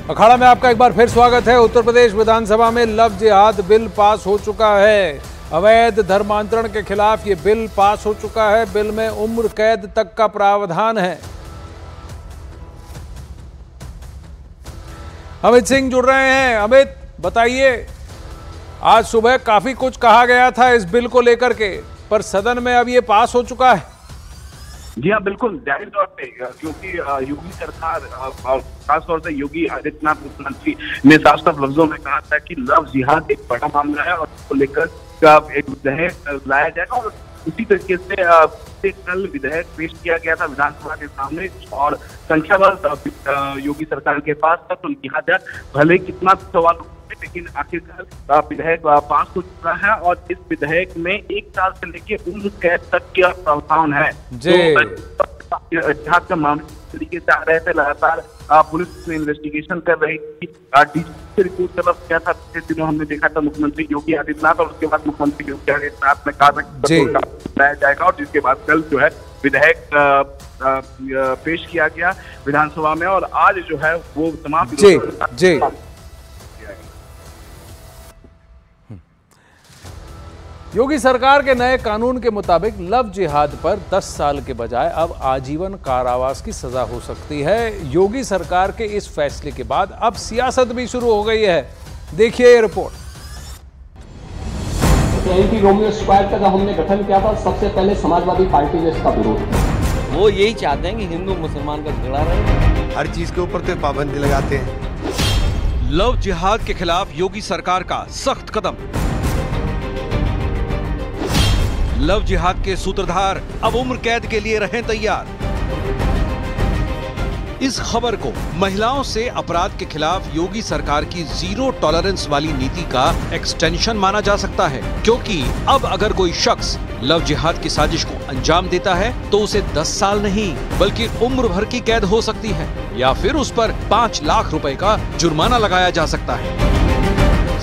अखाड़ा में आपका एक बार फिर स्वागत है। उत्तर प्रदेश विधानसभा में लव जिहाद बिल पास हो चुका है। अवैध धर्मांतरण के खिलाफ ये बिल पास हो चुका है। बिल में उम्र कैद तक का प्रावधान है। अमित सिंह जुड़ रहे हैं। अमित, बताइए, आज सुबह काफी कुछ कहा गया था इस बिल को लेकर के, पर सदन में अब ये पास हो चुका है। जी हाँ, बिल्कुल जाहिर तौर पे, क्योंकि योगी सरकार और खासतौर से योगी आदित्यनाथ मुख्यमंत्री ने साफ साफ लफ्जों में कहा था कि लव जिहाद एक बड़ा मामला है और उसको लेकर एक विधेयक लाया जाएगा। और उसी तरीके से कल विधेयक पेश किया गया था विधानसभा के सामने और संख्याबल योगी सरकार के पास था। तो उनकी भले कितना सवाल, लेकिन आखिरकार विधेयक पास हो चुका है और इस विधेयक में 1 साल से लेकर उम्र कैद तक का प्रावधान है। जिहाद का मामला तरीके से आ रहे थे, लगातार पुलिस में इन्वेस्टिगेशन कर रही थी। डीजीपी से रिपोर्ट तलब किया था। पिछले दिनों हमने देखा था मुख्यमंत्री योगी आदित्यनाथ, और उसके बाद मुख्यमंत्री योगी आदित्यनाथ ने कहा लाया जाएगा, और जिसके बाद कल जो है विधेयक पेश किया गया विधानसभा में और आज जो है वो तमाम योगी सरकार के नए कानून के मुताबिक लव जिहाद पर 10 साल के बजाय अब आजीवन कारावास की सजा हो सकती है। योगी सरकार के इस फैसले के बाद अब सियासत भी शुरू हो गई है। देखिए ये रिपोर्ट। एंटी रोमियो स्क्वाड का जब हमने गठन किया था, सबसे पहले समाजवादी पार्टी ने इसका विरोध किया। वो यही चाहते हैं कि हिंदू मुसलमान का झगड़ा रहे। हर चीज के ऊपर तो पाबंदी लगाते हैं। लव जिहाद के खिलाफ योगी सरकार का सख्त कदम। लव जिहाद के सूत्रधार अब उम्र कैद के लिए रहें तैयार। इस खबर को महिलाओं से अपराध के खिलाफ योगी सरकार की जीरो टॉलरेंस वाली नीति का एक्सटेंशन माना जा सकता है, क्योंकि अब अगर कोई शख्स लव जिहाद की साजिश को अंजाम देता है तो उसे 10 साल नहीं बल्कि उम्र भर की कैद हो सकती है, या फिर उस पर 5 लाख रुपए का जुर्माना लगाया जा सकता है।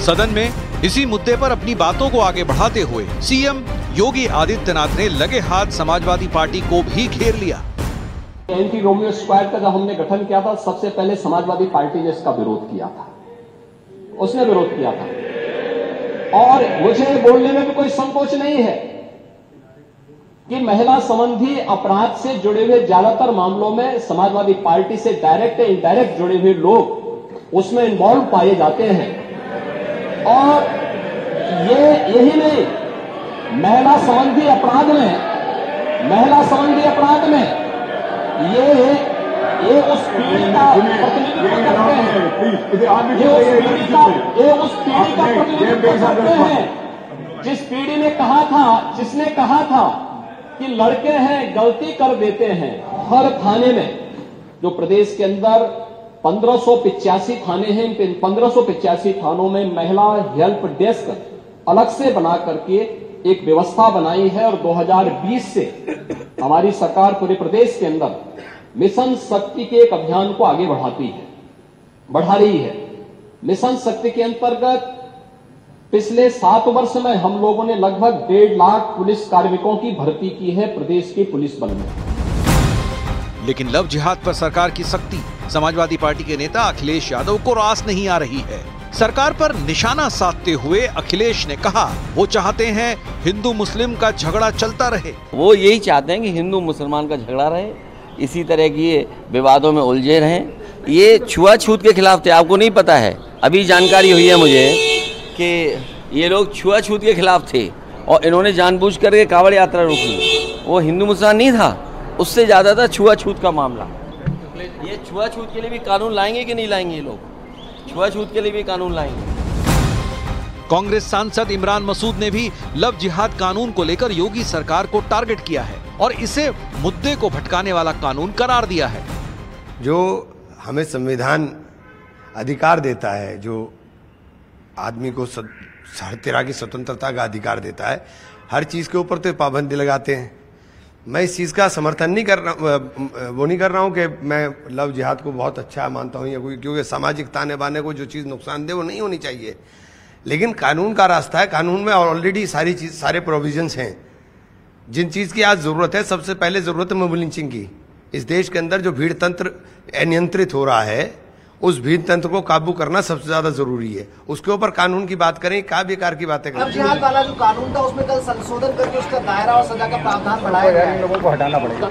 सदन में इसी मुद्दे पर अपनी बातों को आगे बढ़ाते हुए सीएम योगी आदित्यनाथ ने लगे हाथ समाजवादी पार्टी को भी घेर लिया। एंटी रोमियो स्क्वाड का जब हमने गठन किया था, सबसे पहले समाजवादी पार्टी ने इसका विरोध किया था। उसने विरोध किया था और मुझे बोलने में भी कोई संकोच नहीं है कि महिला संबंधी अपराध से जुड़े हुए ज्यादातर मामलों में समाजवादी पार्टी से डायरेक्ट या इनडायरेक्ट जुड़े हुए लोग उसमें इन्वॉल्व पाए जाते हैं। और यही नहीं, महिला संबंधी अपराध में ये उस पीढ़ी का प्रतिनिधित्व करते हैं, ये उस पीढ़ी का प्रतिनिधित्व करते हैं जिसने कहा था कि लड़के हैं गलती कर देते हैं। हर थाने में, जो प्रदेश के अंदर 1585 थाने हैं, इन 1585 थानों में महिला हेल्प डेस्क अलग से बना करके एक व्यवस्था बनाई है। और 2020 से हमारी सरकार पूरे प्रदेश के अंदर मिशन शक्ति के एक अभियान को आगे बढ़ा रही है। मिशन शक्ति के अंतर्गत पिछले 7 वर्ष में हम लोगों ने लगभग 1.5 लाख पुलिस कार्मिकों की भर्ती की है प्रदेश के पुलिस बल में। लेकिन लव जिहाद पर सरकार की सख्ती समाजवादी पार्टी के नेता अखिलेश यादव को रास नहीं आ रही है। सरकार पर निशाना साधते हुए अखिलेश ने कहा वो चाहते हैं हिंदू मुस्लिम का झगड़ा चलता रहे। वो यही चाहते हैं कि हिंदू मुसलमान का झगड़ा रहे, इसी तरह की विवादों में उलझे रहें। ये छुआछूत के खिलाफ थे, आपको नहीं पता है? अभी जानकारी हुई है मुझे कि ये लोग छुआछूत के खिलाफ थे और इन्होंने जानबूझ करके कांवड़ यात्रा रोकी। वो हिंदू मुसलमान नहीं था, उससे ज्यादा था छुआछूत का मामला। ये छुआछूत के लिए भी कानून लाएंगे कि नहीं लाएंगे? ये लोग छुआछूत के लिए भी कानून लाएंगे। कांग्रेस सांसद इमरान मसूद ने भी लव जिहाद कानून को लेकर योगी सरकार को टारगेट किया है और इसे मुद्दे को भटकाने वाला कानून करार दिया है। जो हमें संविधान अधिकार देता है, जो आदमी को हर तरह की स्वतंत्रता का अधिकार देता है, हर चीज के ऊपर तो पाबंदी लगाते हैं। मैं इस चीज़ का समर्थन नहीं कर रहा हूँ कि मैं लव जिहाद को बहुत अच्छा मानता हूँ या कोई, क्योंकि सामाजिक ताने बाने को जो चीज़ नुकसान दे वो नहीं होनी चाहिए। लेकिन कानून का रास्ता है, कानून में ऑलरेडी सारे प्रोविजंस हैं। जिन चीज़ की आज ज़रूरत है, सबसे पहले ज़रूरत है मोब लिंचिंग की। इस देश के अंदर जो भीड़ तंत्र अनियंत्रित हो रहा है उस भीड़ तंत्र को काबू करना सबसे ज्यादा जरूरी है। उसके ऊपर कानून की बात करें, काव्यकार की बातें करें। जिहाद वाला जो कानून था उसमें कल संशोधन करके उसका दायरा और सजा का प्रावधान बढ़ाया गया है। लोगों को हटाना पड़ेगा।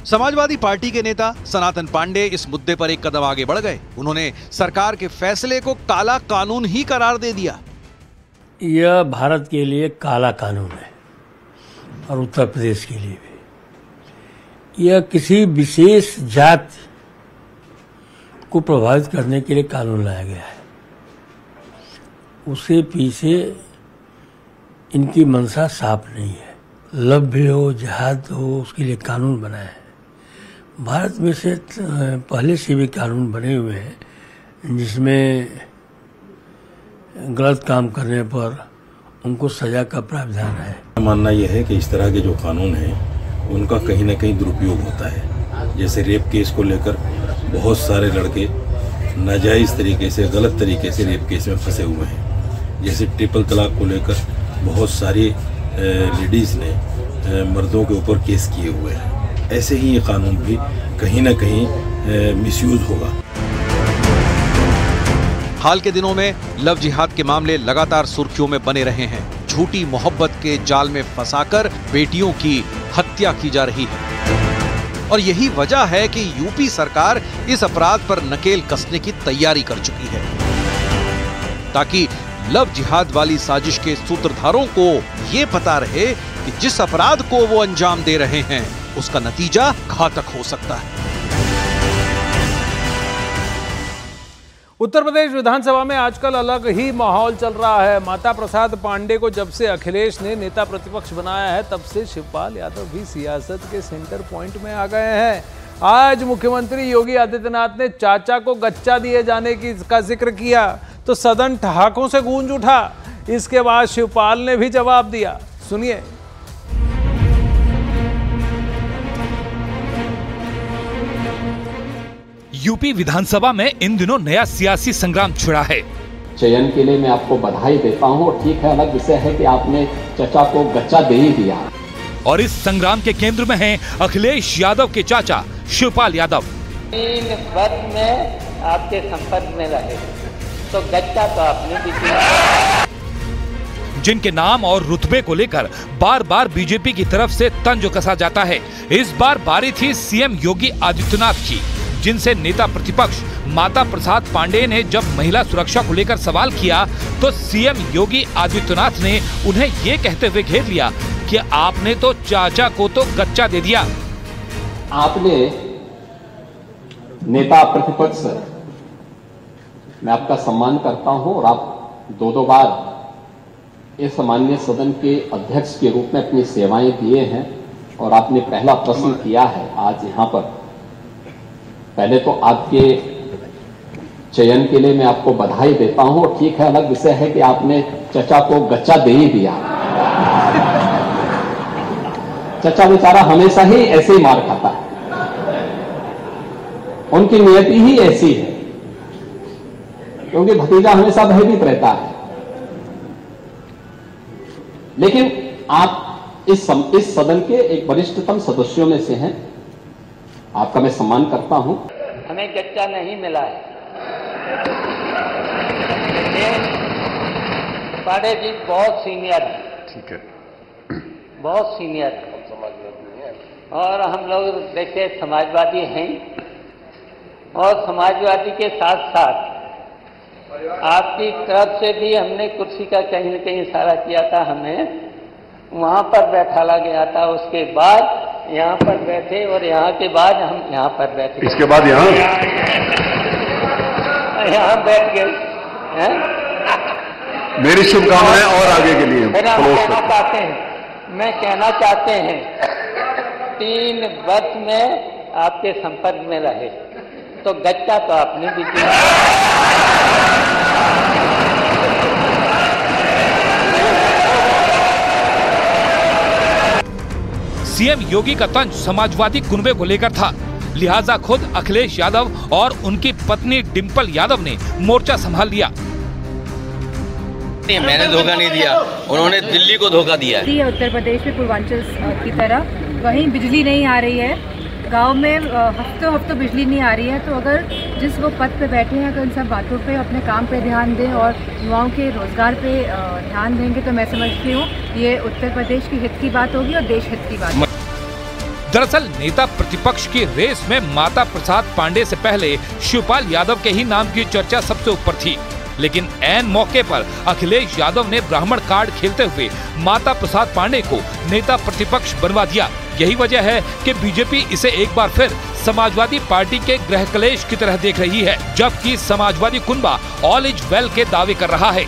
समाजवादी पार्टी के नेता सनातन पांडे इस मुद्दे पर एक कदम आगे बढ़ गए। उन्होंने सरकार के फैसले को काला कानून ही करार दे दिया। यह भारत के लिए काला कानून है और उत्तर प्रदेश के लिए भी। यह किसी विशेष जाति को प्रभावित करने के लिए कानून लाया गया है। उसके पीछे इनकी मंशा साफ नहीं है। लव भी हो, जिहाद हो, उसके लिए कानून बना है। भारत में से पहले से भी कानून बने हुए हैं जिसमें गलत काम करने पर उनको सजा का प्रावधान है। मानना यह है कि इस तरह के जो कानून हैं उनका कहीं ना कहीं दुरुपयोग होता है। जैसे रेप केस को लेकर बहुत सारे लड़के नाजायज़ तरीके से, गलत तरीके से रेप केस में फंसे हुए हैं। जैसे ट्रिपल तलाक को लेकर बहुत सारी लेडीज़ ने मर्दों के ऊपर केस किए हुए हैं। ऐसे ही ये कानून भी कहीं ना कहीं मिसयूज होगा। हाल के दिनों में लव जिहाद के मामले लगातार सुर्खियों में बने रहे हैं। झूठी मोहब्बत के जाल में फंसाकर बेटियों की हत्या की जा रही है और यही वजह है कि यूपी सरकार इस अपराध पर नकेल कसने की तैयारी कर चुकी है ताकि लव जिहाद वाली साजिश के सूत्रधारों को ये पता रहे कि जिस अपराध को वो अंजाम दे रहे हैं उसका नतीजा घातक हो सकता है। उत्तर प्रदेश विधानसभा में आजकल अलग ही माहौल चल रहा है। माता प्रसाद पांडे को जब से अखिलेश ने नेता प्रतिपक्ष बनाया है तब से शिवपाल यादव भी सियासत के सेंटर पॉइंट में आ गए हैं। आज मुख्यमंत्री योगी आदित्यनाथ ने चाचा को गच्चा दिए जाने का जिक्र किया तो सदन ठहाकों से गूंज उठा। इसके बाद शिवपाल ने भी जवाब दिया, सुनिए। यूपी विधानसभा में इन दिनों नया सियासी संग्राम छिड़ा है। चयन के लिए मैं आपको बधाई देता हूं। ठीक है, अलग विषय है कि आपने चचा को गच्चा दे ही दिया। और इस संग्राम के केंद्र में हैं अखिलेश यादव के चाचा शिवपाल यादव। 3 वर्ष में आपके संपर्क में रहे तो गच्चा तो आपने भी दिया। जिनके नाम और रुतबे को लेकर बार बार बीजेपी की तरफ से तंज कसा जाता है। इस बार बारी थी सीएम योगी आदित्यनाथ की, जिनसे नेता प्रतिपक्ष माता प्रसाद पांडे ने जब महिला सुरक्षा को लेकर सवाल किया तो सीएम योगी आदित्यनाथ ने उन्हें ये कहते हुए घेर लिया कि आपने तो चाचा को तो गच्चा दे दिया। आपने नेता प्रतिपक्ष, मैं आपका सम्मान करता हूं और आप 2 बार इस सामान्य सदन के अध्यक्ष के रूप में अपनी सेवाएं दिए हैं और आपने पहला प्रश्न किया है आज यहाँ पर। पहले तो आपके चयन के लिए मैं आपको बधाई देता हूं। ठीक है, अलग विषय है कि आपने चचा को गच्चा दे ही दिया। चचा बेचारा हमेशा ही ऐसे ही मार खाता है, उनकी नियति ही ऐसी है क्योंकि भतीजा हमेशा भयभीत रहता है। लेकिन आप इस सदन के एक वरिष्ठतम सदस्यों में से हैं, आपका मैं सम्मान करता हूं। हमें गच्चा नहीं मिला है। पांडे जी बहुत सीनियर है। ठीक है, बहुत सीनियर है और हम लोग देखते समाजवादी हैं और समाजवादी के साथ साथ आपकी तरफ से भी हमने कुर्सी का कहीं न कहीं इशारा किया था, हमें वहां पर बैठाला गया था। उसके बाद यहाँ पर बैठे और यहाँ के बाद हम यहाँ पर बैठे। इसके बाद यहाँ बैठ गए हैं। मेरी शुभकामनाएं और आगे के लिए। मैं कहना चाहते हैं 3 वर्ष में आपके संपर्क में रहे तो गच्चा तो आपने भी दिया। सीएम योगी का तंज समाजवादी कुनबे को लेकर था, लिहाजा खुद अखिलेश यादव और उनकी पत्नी डिंपल यादव ने मोर्चा संभाल लिया। मैंने धोखा नहीं दिया, उन्होंने दिल्ली को धोखा दिया है। उत्तर प्रदेश में पूर्वांचल की तरह वहीं बिजली नहीं आ रही है, गांव में हफ्तों हफ्तों बिजली नहीं आ रही है, तो अगर जिस वो पद पे बैठे हैं अगर इन सब बातों पे अपने काम पे ध्यान दें और युवाओं के रोजगार पे ध्यान देंगे तो मैं समझती हूँ ये उत्तर प्रदेश की हित की बात होगी और देश हित की बात। दरअसल नेता प्रतिपक्ष की रेस में माता प्रसाद पांडे से पहले शिवपाल यादव के ही नाम की चर्चा सबसे ऊपर थी, लेकिन ऐन मौके पर अखिलेश यादव ने ब्राह्मण कार्ड खेलते हुए माता प्रसाद पांडे को नेता प्रतिपक्ष बनवा दिया। यही वजह है कि बीजेपी इसे एक बार फिर समाजवादी पार्टी के गृह कलेश की तरह देख रही है, जबकि समाजवादी कुनबा ऑल इज वेल के दावे कर रहा है।